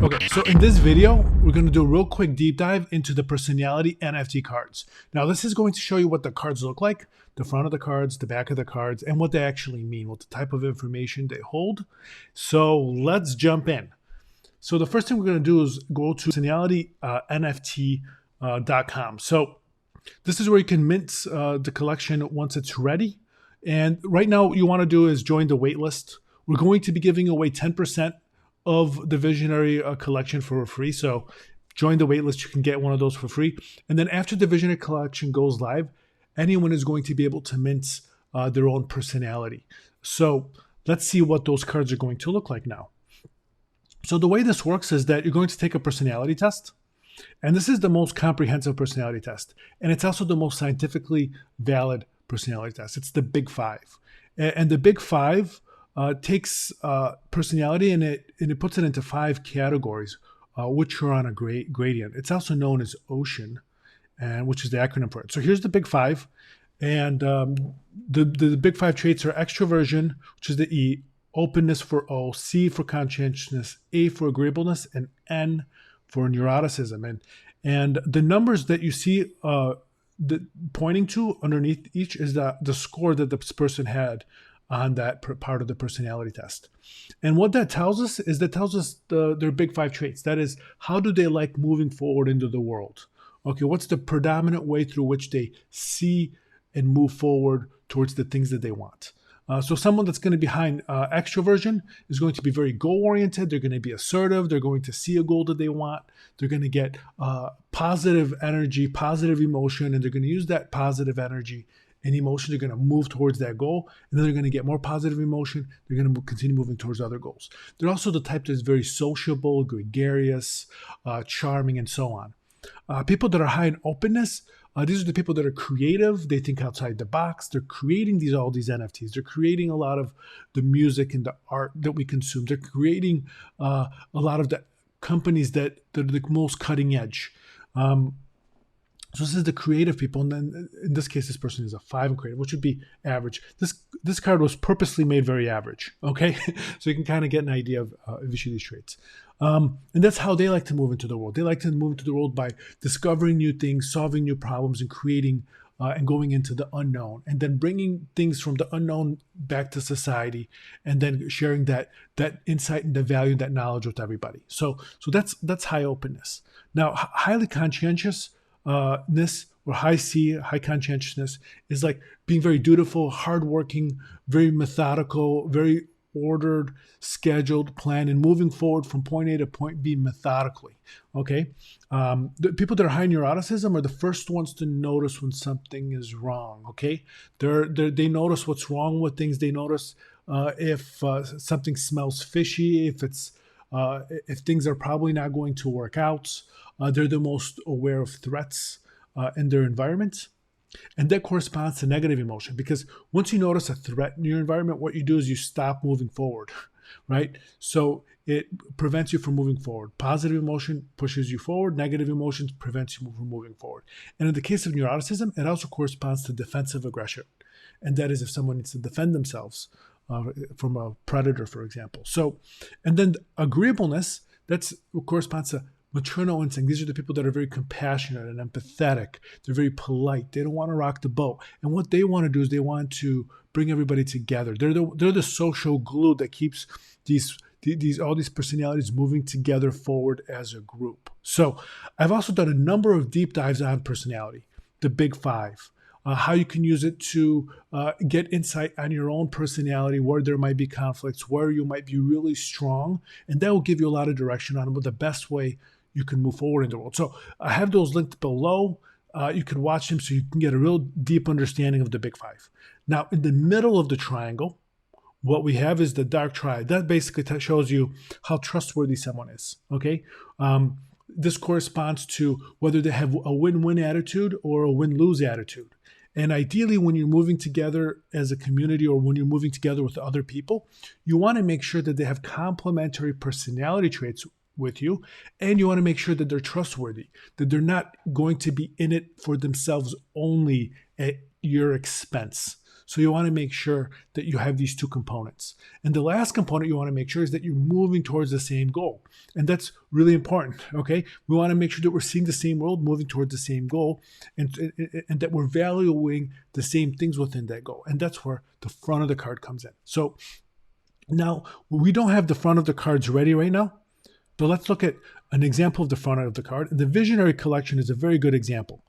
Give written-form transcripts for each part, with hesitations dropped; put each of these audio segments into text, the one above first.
Okay, so in this video, we're going to do a real quick deep dive into the Personality NFT cards. Now, this is going to show you what the cards look like, the front of the cards, the back of the cards, and what they actually mean, what the type of information they hold. So let's jump in. So the first thing we're going to do is go to Personality NFT.com. So this is where you can mint the collection once it's ready. And right now, you want to do is join the waitlist. We're going to be giving away 10% of the Visionary collection for free. So join the waitlist. You can get one of those for free. And then after the Visionary collection goes live, anyone is going to be able to mint their own personality. So let's see what those cards are going to look like now. So the way this works is that you're going to take a personality test. And this is the most comprehensive personality test. And it's also the most scientifically valid personality test. It's the Big Five. And the Big Five takes personality and it puts it into 5 categories, which are on a gradient. It's also known as OCEAN, and which is the acronym for it. So here's the Big Five, and the Big Five traits are extroversion, which is the E, openness for O, C for conscientiousness, A for agreeableness, and N for neuroticism. And the numbers that you see pointing to underneath each is the score that this person had on that part of the personality test. And what that tells us is their Big Five traits. That is, how do they like moving forward into the world? Okay, what's the predominant way through which they see and move forward towards the things that they want? So someone that's going to be behind extroversion is going to be very goal-oriented. They're going to be assertive. They're going to see a goal that they want. They're going to get positive energy, positive emotion, and they're going to use that positive energy and emotion. They're going to move towards that goal, and then they're going to get more positive emotion. They're going to continue moving towards other goals. They're also the type that's very sociable, gregarious, charming, and so on. People that are high in openness, these are the people that are creative. They think outside the box. They're creating all these NFTs. They're creating a lot of the music and the art that we consume. They're creating a lot of the companies that are the most cutting edge. So this is the creative people, and then in this case, this person is a 5 in creative, which would be average. This card was purposely made very average, okay? So you can kind of get an idea of each of these traits. And that's how they like to move into the world. They like to move into the world by discovering new things, solving new problems, and creating and going into the unknown, and then bringing things from the unknown back to society, and then sharing that insight and the value, that knowledge with everybody. So that's high openness. Now, highly conscientiousness, or high C, high conscientiousness, is like being very dutiful, hardworking, very methodical, very ordered, scheduled, planned, and moving forward from point A to point B methodically. Okay, the people that are high neuroticism are the first ones to notice when something is wrong. Okay, they notice what's wrong with things. They notice if something smells fishy, if things are probably not going to work out. They're the most aware of threats in their environment. And that corresponds to negative emotion, because once you notice a threat in your environment, what you do is you stop moving forward, right? So it prevents you from moving forward. Positive emotion pushes you forward. Negative emotions prevents you from moving forward. And in the case of neuroticism, it also corresponds to defensive aggression. And that is if someone needs to defend themselves from a predator, for example. So, and then agreeableness, that corresponds to maternal instinct. These are the people that are very compassionate and empathetic. They're very polite. They don't want to rock the boat. And what they want to do is they want to bring everybody together. They're the social glue that keeps all these personalities moving together forward as a group. So I've also done a number of deep dives on personality, the Big Five, how you can use it to get insight on your own personality, where there might be conflicts, where you might be really strong, and that will give you a lot of direction on the best way you can move forward in the world. So I have those linked below. You can watch them so you can get a real deep understanding of the Big Five. Now, in the middle of the triangle, what we have is the dark triad. That basically shows you how trustworthy someone is, okay? This corresponds to whether they have a win-win attitude or a win-lose attitude. And ideally, when you're moving together as a community, or when you're moving together with other people, you want to make sure that they have complementary personality traits with you, and you want to make sure that they're trustworthy, that they're not going to be in it for themselves only at your expense. So you want to make sure that you have these two components. And the last component you want to make sure is that you're moving towards the same goal. And that's really important, okay? We want to make sure that we're seeing the same world, moving towards the same goal, and that we're valuing the same things within that goal. And that's where the front of the card comes in. So now, we don't have the front of the cards ready right now, but let's look at an example of the front of the card. And the Visionary Collection is a very good example.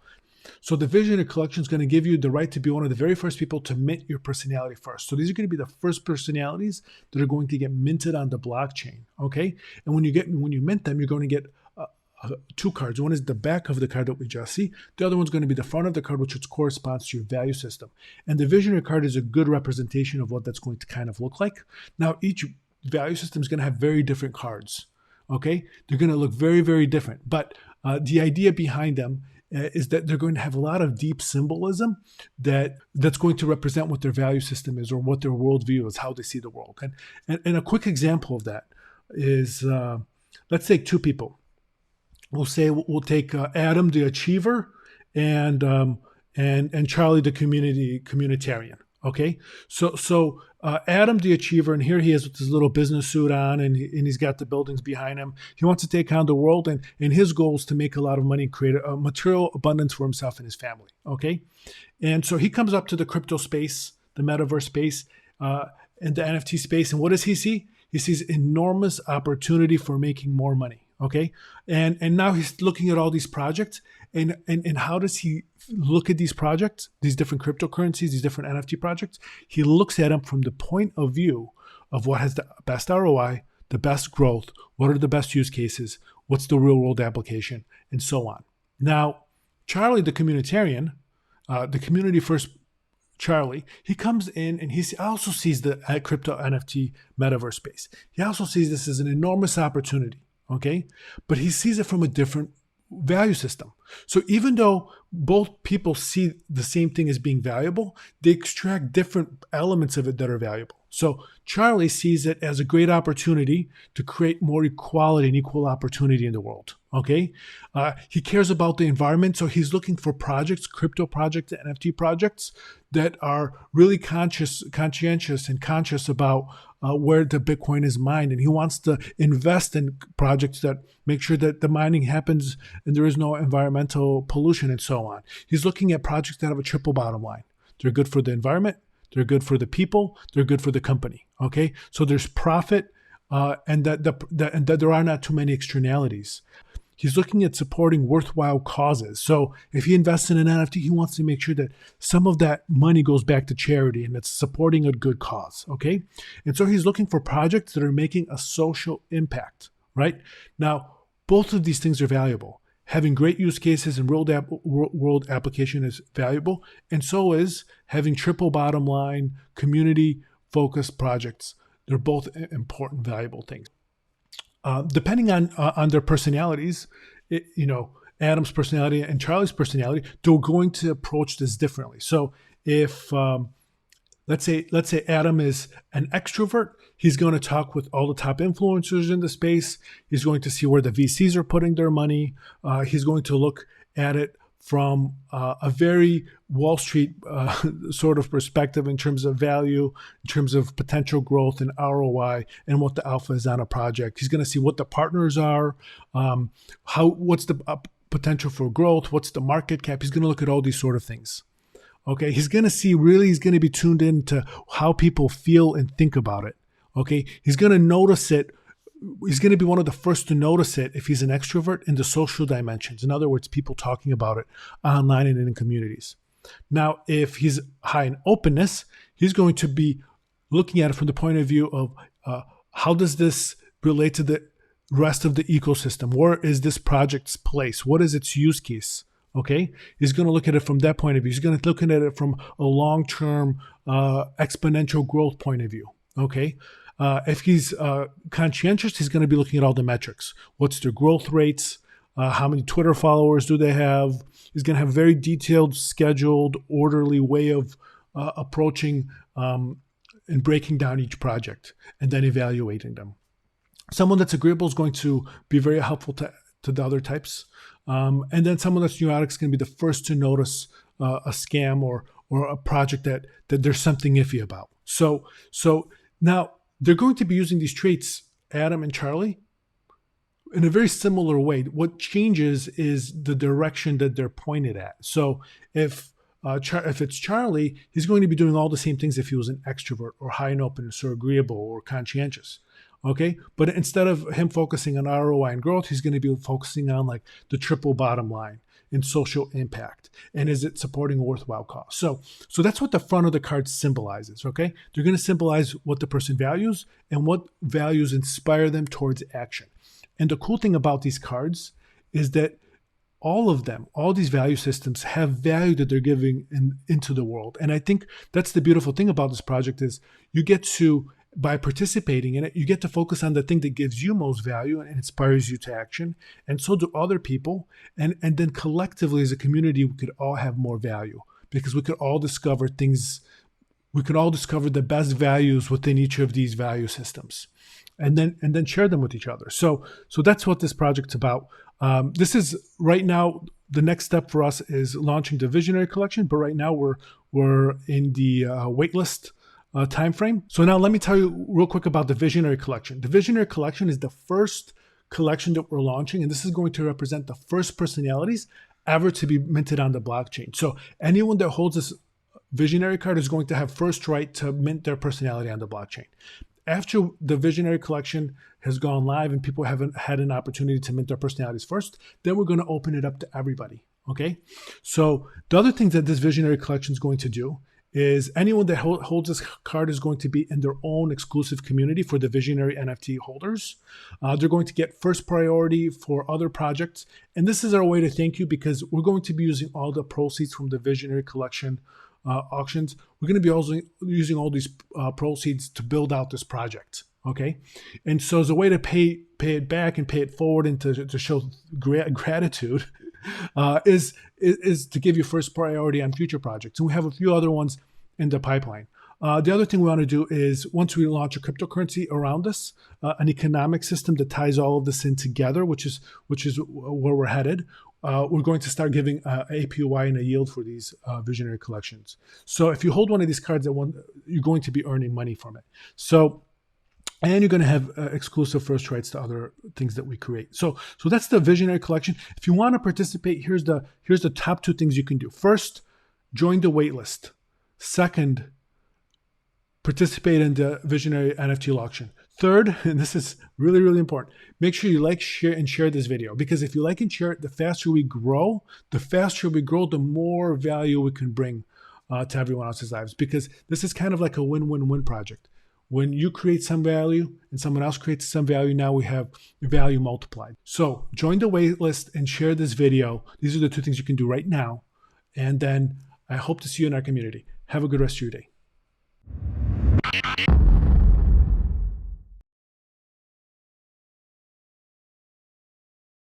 So the Visionary Collection is going to give you the right to be one of the very first people to mint your personality first. So these are going to be the first personalities that are going to get minted on the blockchain, okay? And when you mint them, you're going to get two cards. One is the back of the card that we just see. The other one's going to be the front of the card, which corresponds to your value system. And the Visionary card is a good representation of what that's going to kind of look like. Now, each value system is going to have very different cards, okay? They're going to look very, very different. But the idea behind them is that they're going to have a lot of deep symbolism that's going to represent what their value system is or what their worldview is, how they see the world. And a quick example of that is, let's take two people. We'll take Adam, the achiever, and Charlie, the communitarian. Okay, so Adam, the achiever, and here he is with his little business suit on, and he's got the buildings behind him. He wants to take on the world, and his goal is to make a lot of money and create a material abundance for himself and his family. Okay, and so he comes up to the crypto space, the metaverse space, and the NFT space, and what does he see? He sees enormous opportunity for making more money. Okay, and now he's looking at all these projects, and how does he look at these projects, these different cryptocurrencies, these different NFT projects? He looks at them from the point of view of what has the best ROI, the best growth, what are the best use cases, what's the real world application, and so on. Now, Charlie, the communitarian, the community first Charlie, he comes in and he also sees the crypto NFT metaverse space. He also sees this as an enormous opportunity. Okay, but he sees it from a different value system. So even though both people see the same thing as being valuable, they extract different elements of it that are valuable. So Charlie sees it as a great opportunity to create more equality and equal opportunity in the world. Okay, he cares about the environment, so he's looking for projects, crypto projects, NFT projects that are really conscientious and conscious about where the Bitcoin is mined, and he wants to invest in projects that make sure that the mining happens and there is no environmental pollution and so on. He's looking at projects that have a triple bottom line. They're good for the environment, they're good for the people, they're good for the company. Okay, so there's profit, and that there are not too many externalities. He's looking at supporting worthwhile causes. So if he invests in an NFT, he wants to make sure that some of that money goes back to charity and it's supporting a good cause, okay? And so he's looking for projects that are making a social impact, right? Now, both of these things are valuable. Having great use cases and world application is valuable, and so is having triple bottom line, community-focused projects. They're both important, valuable things. Depending on their personalities, Adam's personality and Charlie's personality, they're going to approach this differently. So if let's say Adam is an extrovert, he's going to talk with all the top influencers in the space. He's going to see where the VCs are putting their money. He's going to look at it from a very Wall Street sort of perspective in terms of value, in terms of potential growth and ROI, and what the alpha is on a project. He's going to see what the partners are, what's the potential for growth, what's the market cap. He's going to look at all these sort of things. Okay, he's going to be tuned into how people feel and think about it. Okay, he's going to notice it. He's going to be one of the first to notice it if he's an extrovert in the social dimensions. In other words, people talking about it online and in communities. Now, if he's high in openness, he's going to be looking at it from the point of view of how does this relate to the rest of the ecosystem? Where is this project's place? What is its use case? Okay, he's going to look at it from that point of view. He's going to look at it from a long-term exponential growth point of view. Okay. If he's conscientious, he's going to be looking at all the metrics. What's their growth rates? How many Twitter followers do they have? He's going to have a very detailed, scheduled, orderly way of approaching and breaking down each project and then evaluating them. Someone that's agreeable is going to be very helpful to the other types. And then someone that's neurotic is going to be the first to notice a scam or or a project that there's something iffy about. So now they're going to be using these traits, Adam and Charlie, in a very similar way. What changes is the direction that they're pointed at. So if it's Charlie, he's going to be doing all the same things if he was an extrovert or high in openness or agreeable or conscientious. Okay, but instead of him focusing on ROI and growth, he's going to be focusing on like the triple bottom line and social impact, and is it supporting a worthwhile cause? So that's what the front of the card symbolizes. Okay, they're going to symbolize what the person values and what values inspire them towards action. And the cool thing about these cards is that all of them, all these value systems have value that they're giving into the world. And I think that's the beautiful thing about this project is you get to, by participating in it, you get to focus on the thing that gives you most value and inspires you to action. And so do other people. And then collectively as a community, we could all have more value because we could all discover things. We could all discover the best values within each of these value systems and then share them with each other. So that's what this project's about. This is right now, the next step for us is launching the Visionary Collection, but right now we're in the waitlist time frame. So now let me tell you real quick about the Visionary Collection. The Visionary Collection is the first collection that we're launching, and this is going to represent the first personalities ever to be minted on the blockchain. So anyone that holds this Visionary card is going to have first right to mint their personality on the blockchain. After the Visionary Collection has gone live and people haven't had an opportunity to mint their personalities first, then we're going to open it up to everybody. Okay. So the other thing that this Visionary Collection is going to do is anyone that holds this card is going to be in their own exclusive community for the Visionary NFT holders. They're going to get first priority for other projects. And this is our way to thank you because we're going to be using all the proceeds from the Visionary Collection auctions. We're going to be also using all these proceeds to build out this project. Okay. And so as a way to pay it back and pay it forward and to show gratitude is to give you first priority on future projects. And we have a few other ones in the pipeline. The other thing we want to do is once we launch a cryptocurrency around this, an economic system that ties all of this in together, which is where we're headed. We're going to start giving APY and a yield for these Visionary Collections. So if you hold one of these cards at one, you're going to be earning money from it. So, and you're going to have exclusive first rights to other things that we create. So that's the Visionary Collection. If you want to participate, here's the top two things you can do. First, join the waitlist. Second, participate in the Visionary NFT auction. Third, and this is really, really important, make sure you like, share, and share this video. Because if you like and share it, the faster we grow, the more value we can bring to everyone else's lives. Because this is kind of like a win-win-win project. When you create some value and someone else creates some value, now we have value multiplied. So join the waitlist and share this video. These are the two things you can do right now. And then I hope to see you in our community. Have a good rest of your day.